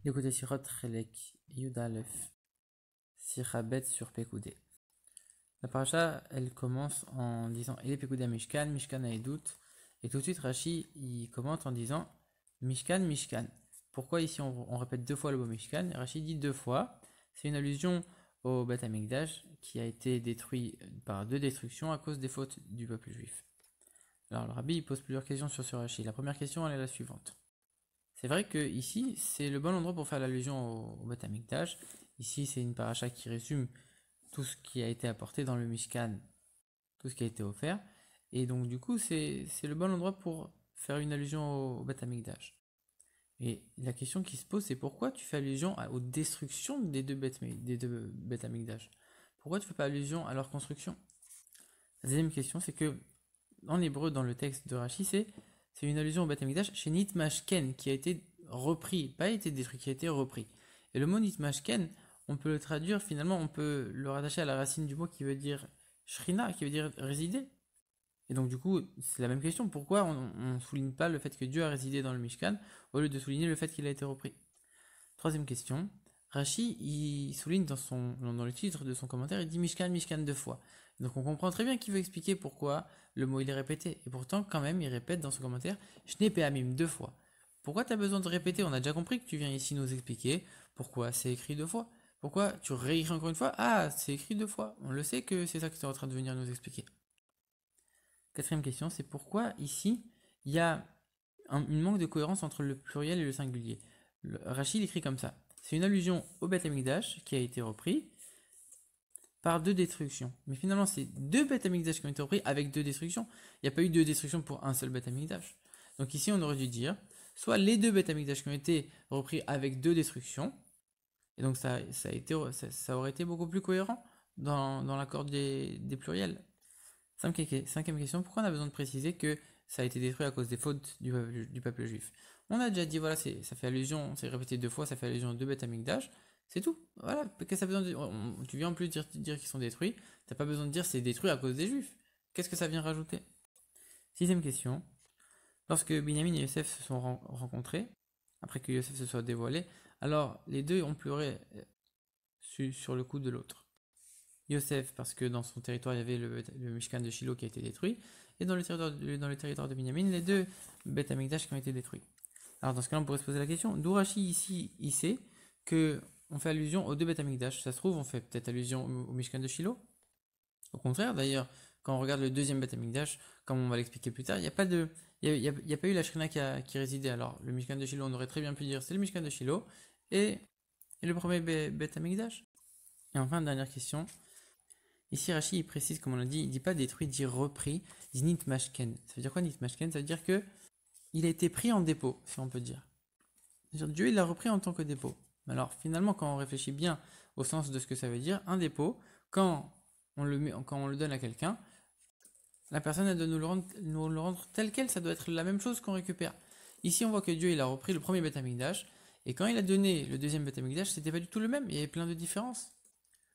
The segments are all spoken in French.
L'écoute Sirot Chelek Yudalef Sirabet sur Pekoudé. La paracha, elle commence en disant Ele Pekoudé Mishkan, Mishkan Aedut. Et tout de suite, Rashi, il commente en disant Mishkan, Mishkan. Pourquoi ici on répète deux fois le mot Mishkan? Rashi dit deux fois. C'est une allusion au Beth Amikdash qui a été détruit par deux destructions à cause des fautes du peuple juif. Alors le rabbi il pose plusieurs questions sur ce Rashi. La première question elle est la suivante. C'est vrai que ici c'est le bon endroit pour faire l'allusion au Beth Amikdash. Ici c'est une paracha qui résume tout ce qui a été apporté dans le Mishkan, tout ce qui a été offert. Et donc du coup c'est le bon endroit pour faire une allusion au Beth Amikdash. Et la question qui se pose c'est pourquoi tu fais allusion aux destructions des deux Beth Amikdash? Pourquoi tu fais pas allusion à leur construction? La deuxième question c'est que en hébreu dans le texte de Rashi c'est une allusion au Beth Amikdash chez Nitmashken qui a été repris, pas été détruit, qui a été repris. Et le mot Nitmashken, on peut le traduire finalement, on peut le rattacher à la racine du mot qui veut dire Shrina, qui veut dire résider. Et donc du coup, c'est la même question, pourquoi on ne souligne pas le fait que Dieu a résidé dans le Mishkan au lieu de souligner le fait qu'il a été repris? Troisième question, Rashi, il souligne dans le titre de son commentaire, il dit Mishkan, Mishkan deux fois. Donc on comprend très bien qu'il veut expliquer pourquoi le mot il est répété. Et pourtant, quand même, il répète dans son commentaire Shne Peamim deux fois. Pourquoi tu as besoin de répéter? On a déjà compris que tu viens ici nous expliquer pourquoi c'est écrit deux fois. Pourquoi tu réécris encore une fois? Ah, c'est écrit deux fois. On le sait que c'est ça que tu es en train de venir nous expliquer. Quatrième question, c'est pourquoi ici, il y a une manque de cohérence entre le pluriel et le singulier. Rachid écrit comme ça. C'est une allusion au Beth Amikdash qui a été repris par deux destructions. Mais finalement, c'est deux Beth Amikdash qui ont été repris avec deux destructions. Il n'y a pas eu deux destructions pour un seul Beth Amikdash. Donc ici, on aurait dû dire soit les deux Beth Amikdash qui ont été repris avec deux destructions, et donc ça aurait été beaucoup plus cohérent dans l'accord des pluriels. Cinquième question, pourquoi on a besoin de préciser que ça a été détruit à cause des fautes du peuple juif? On a déjà dit, voilà, ça fait allusion, c'est répété deux fois, ça fait allusion à deux Beth Amikdash, c'est tout. Voilà, qu'est-ce que ça a besoin de dire? Tu viens en plus dire qu'ils sont détruits, t'as pas besoin de dire c'est détruit à cause des juifs. Qu'est-ce que ça vient rajouter? Sixième question, lorsque Binyamin et Yosef se sont rencontrés, après que Yosef se soit dévoilé, alors les deux ont pleuré sur le coup de l'autre. Yosef, parce que dans son territoire il y avait le Mishkan de Shiloh qui a été détruit, et dans le territoire de Binyamin, les deux Beth Amikdash qui ont été détruits. Alors dans ce cas-là, on pourrait se poser la question, d'où Rashi ici, il sait qu'on fait allusion aux deux Beth Amikdash? Ça se trouve, on fait peut-être allusion au Mishkan de Shiloh? Au contraire, d'ailleurs, quand on regarde le deuxième Beth Amikdash, comme on va l'expliquer plus tard, il n'y a pas eu la Shrina qui résidait. Alors, le Mishkan de Shiloh, on aurait très bien pu dire c'est le Mishkan de Shiloh, et le premier Beth Amikdash. Et enfin, dernière question. Ici, Rashi, il précise, comme on l'a dit, il ne dit pas détruit, il dit repris, il dit nitmashken. Ça veut dire quoi nitmashken? Ça veut dire que il a été pris en dépôt, si on peut dire. C'est-à-dire Dieu, il l'a repris en tant que dépôt. Alors, finalement, quand on réfléchit bien au sens de ce que ça veut dire, un dépôt, quand on le donne à quelqu'un, la personne, elle doit nous le rendre tel quel, ça doit être la même chose qu'on récupère. Ici, on voit que Dieu, il a repris le premier Beth Amikdash, et quand il a donné le deuxième Beth Amikdash, c'était pas du tout le même, il y avait plein de différences.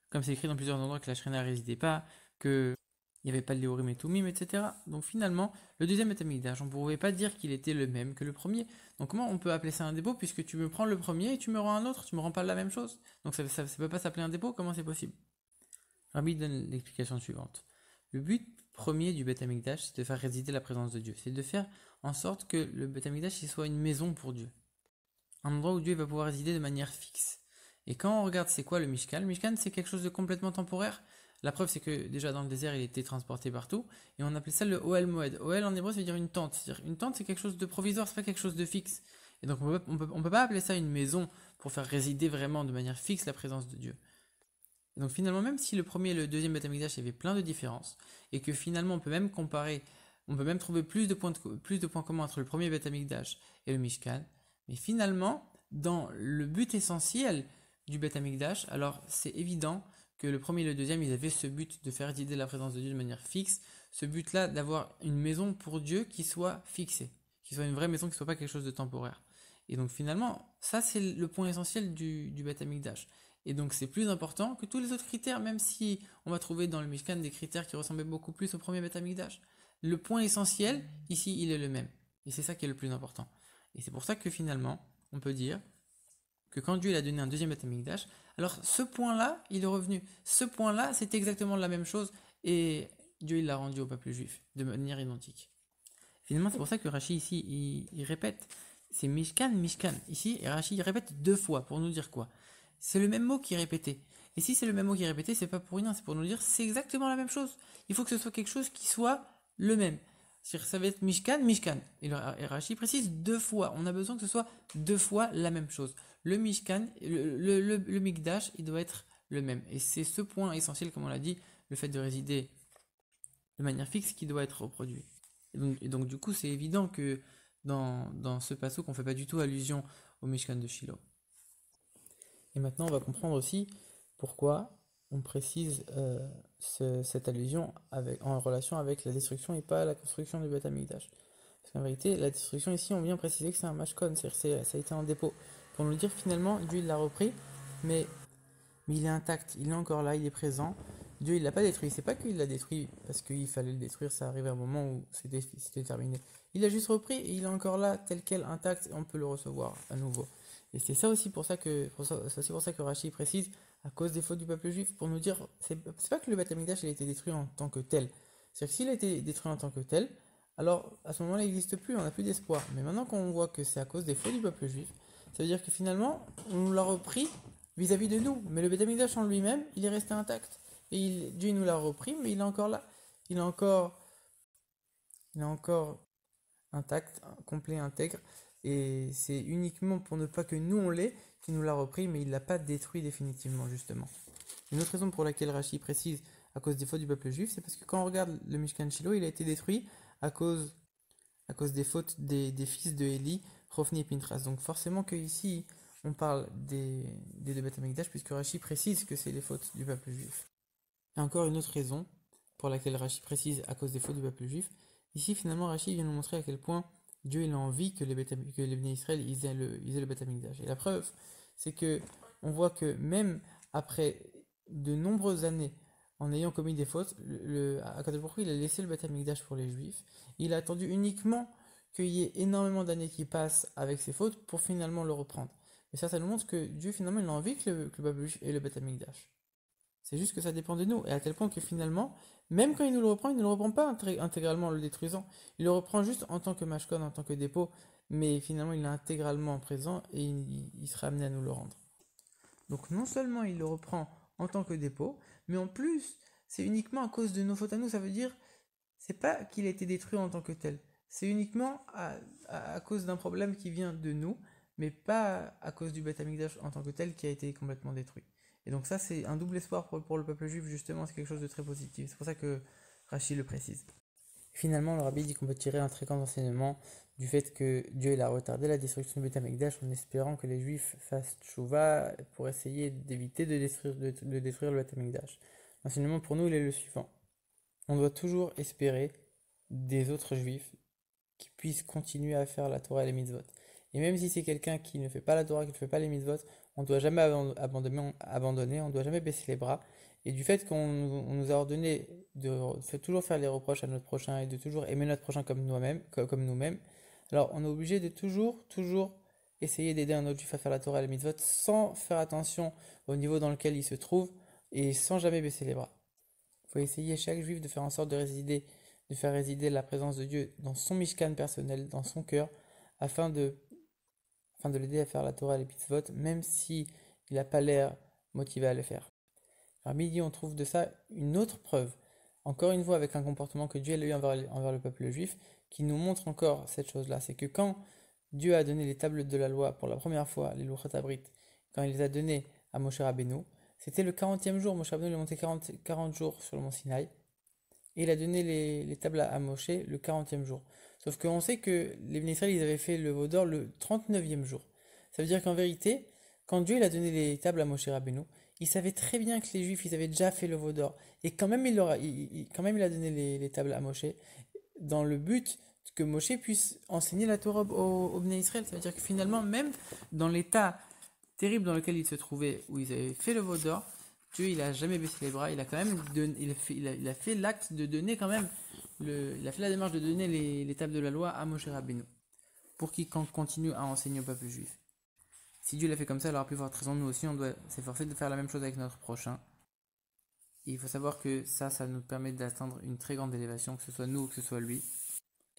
Comme c'est écrit dans plusieurs endroits que la Shrina ne résidait pas, qu'il n'y avait pas de Léorim et Toumim, etc. Donc finalement, le deuxième Beth Amikdash, on ne pouvait pas dire qu'il était le même que le premier. Donc comment on peut appeler ça un dépôt puisque tu me prends le premier et tu me rends un autre, tu me rends pas la même chose? Donc ça ne peut pas s'appeler un dépôt, comment c'est possible? Rabbi donne l'explication suivante. Le but premier du Beth Amikdash, c'est de faire résider la présence de Dieu. C'est de faire en sorte que le Beth Amikdash soit une maison pour Dieu. Un endroit où Dieu va pouvoir résider de manière fixe. Et quand on regarde c'est quoi le Mishkan c'est quelque chose de complètement temporaire. La preuve c'est que déjà dans le désert il était transporté partout et on appelait ça le Ohel Moed. Ohel en hébreu ça veut dire une tente. C'est-à-dire une tente c'est quelque chose de provisoire, c'est pas quelque chose de fixe. Et donc on peut pas appeler ça une maison pour faire résider vraiment de manière fixe la présence de Dieu. Et donc finalement même si le premier et le deuxième Beth Amikdash avait plein de différences et que finalement on peut même comparer, on peut même trouver plus de points communs entre le premier Beth Amikdash et le Mishkan, mais finalement dans le but essentiel du Beth Amikdash, alors c'est évident que le premier et le deuxième, ils avaient ce but de faire résider la présence de Dieu de manière fixe, ce but-là d'avoir une maison pour Dieu qui soit fixée, qui soit une vraie maison, qui ne soit pas quelque chose de temporaire. Et donc finalement, ça c'est le point essentiel du Beth Amikdash. Et donc c'est plus important que tous les autres critères, même si on va trouver dans le Mishkan des critères qui ressemblaient beaucoup plus au premier Beth Amikdash. Le point essentiel, ici, il est le même. Et c'est ça qui est le plus important. Et c'est pour ça que finalement, on peut dire que quand Dieu il a donné un deuxième Beth Amikdash, alors ce point-là, il est revenu. Ce point-là, c'est exactement la même chose et Dieu il l'a rendu au peuple juif de manière identique. Finalement, c'est pour ça que Rashi ici, il répète. C'est Mishkan, Mishkan. Ici, Rashi il répète 2 fois pour nous dire quoi? C'est le même mot qui est répété. Et si c'est le même mot qui est répété, c'est pas pour rien, c'est pour nous dire c'est exactement la même chose. Il faut que ce soit quelque chose qui soit le même. C'est-à-dire ça va être Mishkan, Mishkan. Et Rashi précise 2 fois. On a besoin que ce soit 2 fois la même chose. Le Mishkan, le Mikdash, il doit être le même. Et c'est ce point essentiel, comme on l'a dit, le fait de résider de manière fixe qui doit être reproduit. Et donc du coup, c'est évident que dans ce passage qu'on ne fait pas du tout allusion au Mishkan de Shiloh. Et maintenant, on va comprendre aussi pourquoi on précise cette allusion en relation avec la destruction et pas la construction du Beth Amikdash. Parce qu'en vérité, la destruction ici, on vient préciser que c'est un mashkon, c'est-à-dire ça a été en dépôt. Pour nous dire finalement, Dieu il l'a repris, mais il est intact, il est encore là, il est présent. Dieu il l'a pas détruit, c'est pas qu'il l'a détruit parce qu'il fallait le détruire, ça arrivait à un moment où c'était terminé. Il l'a juste repris et il est encore là tel quel intact et on peut le recevoir à nouveau. Et c'est ça aussi pour ça que Rashi précise à cause des fautes du peuple juif pour nous dire c'est pas que le Beth Amikdash il a été détruit en tant que tel. C'est-à-dire que s'il a été détruit en tant que tel, alors à ce moment-là il n'existe plus, on n'a plus d'espoir. Mais maintenant qu'on voit que c'est à cause des fautes du peuple juif, ça veut dire que finalement on l'a repris vis-à-vis de nous. Mais le Beth Amikdash en lui-même, il est resté intact. Et Dieu nous l'a repris, mais il est encore là. Il est encore intact, complet, intègre. Et c'est uniquement pour ne pas que nous on l'ait qu'il nous l'a repris, mais il ne l'a pas détruit définitivement, justement. Une autre raison pour laquelle Rashi précise à cause des fautes du peuple juif, c'est parce que quand on regarde le Mishkan Shiloh, il a été détruit à cause des fautes des fils de Élie, Hofni et Pintras. Donc forcément que ici on parle des deux Beth Amikdash, puisque Rashi précise que c'est les fautes du peuple juif. Et encore une autre raison pour laquelle Rashi précise à cause des fautes du peuple juif. Ici, finalement, Rashi vient nous montrer à quel point Dieu il a envie que les Béné Israël ils aient le Beth Amikdash. Et la preuve, c'est que on voit que même après de nombreuses années, en ayant commis des fautes, Akadosh Baruch Hu, il a laissé le Beth Amikdash pour les Juifs. Il a attendu uniquement qu'il y ait énormément d'années qui passent avec ses fautes pour finalement le reprendre. Et ça nous montre que Dieu, finalement, il a envie que le peuple juif ait le Beth Amikdash. C'est juste que ça dépend de nous. Et à tel point que finalement, même quand il nous le reprend, il ne le reprend pas intégralement en le détruisant. Il le reprend juste en tant que mashkon, en tant que dépôt. Mais finalement, il est intégralement présent et il sera amené à nous le rendre. Donc non seulement il le reprend en tant que dépôt, mais en plus, c'est uniquement à cause de nos fautes à nous. Ça veut dire, c'est pas qu'il a été détruit en tant que tel. C'est uniquement à cause d'un problème qui vient de nous, mais pas à cause du Beth Amikdash en tant que tel qui a été complètement détruit. Et donc ça, c'est un double espoir pour le peuple juif, justement, c'est quelque chose de très positif. C'est pour ça que Rashi le précise. Finalement, le rabbi dit qu'on peut tirer un très grand enseignement du fait que Dieu il a retardé la destruction du Beth Amikdash en espérant que les juifs fassent tchouva pour essayer d'éviter de détruire le Beth Amikdash. L'enseignement pour nous, il est le suivant. On doit toujours espérer des autres juifs qui puissent continuer à faire la Torah et les mitzvot. Et même si c'est quelqu'un qui ne fait pas la Torah, qui ne fait pas les mitzvot, on ne doit jamais abandonner, on ne doit jamais baisser les bras. Et du fait qu'on nous a ordonné de toujours faire les reproches à notre prochain et de toujours aimer notre prochain comme nous-mêmes, alors on est obligé de toujours essayer d'aider un autre juif à faire la Torah et les mitzvot sans faire attention au niveau dans lequel il se trouve et sans jamais baisser les bras. Il faut essayer chaque juif de faire en sorte de faire résider la présence de Dieu dans son mishkan personnel, dans son cœur, afin de l'aider à faire la Torah et les mitzvot, même si il n'a pas l'air motivé à le faire. À midi, on trouve de ça une autre preuve, encore une fois avec un comportement que Dieu a eu envers le peuple juif, qui nous montre encore cette chose-là. C'est que quand Dieu a donné les tables de la loi pour la première fois, les Luchat Abrit, quand il les a données à Moshe Rabbeinu, c'était le 40e jour. Moshe Rabbeinu est monté 40 jours sur le mont Sinaï, et il a donné les tables à Moshe le 40e jour. Sauf qu'on sait que les Bnei Israël, ils avaient fait le veau d'or le 39e jour. Ça veut dire qu'en vérité, quand Dieu il a donné les tables à Moshe Rabbeinu, il savait très bien que les Juifs, ils avaient déjà fait le veau d'or. Et quand même, il a donné les tables à Moshe, dans le but que Moshe puisse enseigner la Torah aux Bnei Israël. Ça veut dire que finalement, même dans l'état terrible dans lequel ils se trouvaient, où ils avaient fait le veau d'or, Dieu il a jamais baissé les bras, il a quand même il a fait l'acte de donner quand même il a fait la démarche de donner les tables de la loi à Moshe Rabbeinu pour qu'il continue à enseigner au peuple juif. Si Dieu l'a fait comme ça, alors à plus forte raison, nous aussi, on doit s'efforcer de faire la même chose avec notre prochain. Et il faut savoir que ça nous permet d'atteindre une très grande élévation, que ce soit nous ou que ce soit lui.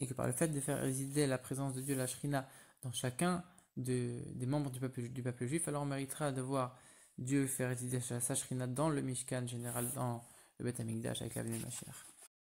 Et que par le fait de faire résider la présence de Dieu, la Shrina, dans chacun des membres du peuple juif, alors on méritera de voir Dieu faire résider sa Shrina dans le Mishkan général, dans le Beth Amikdash avec l'avenue Mashiach.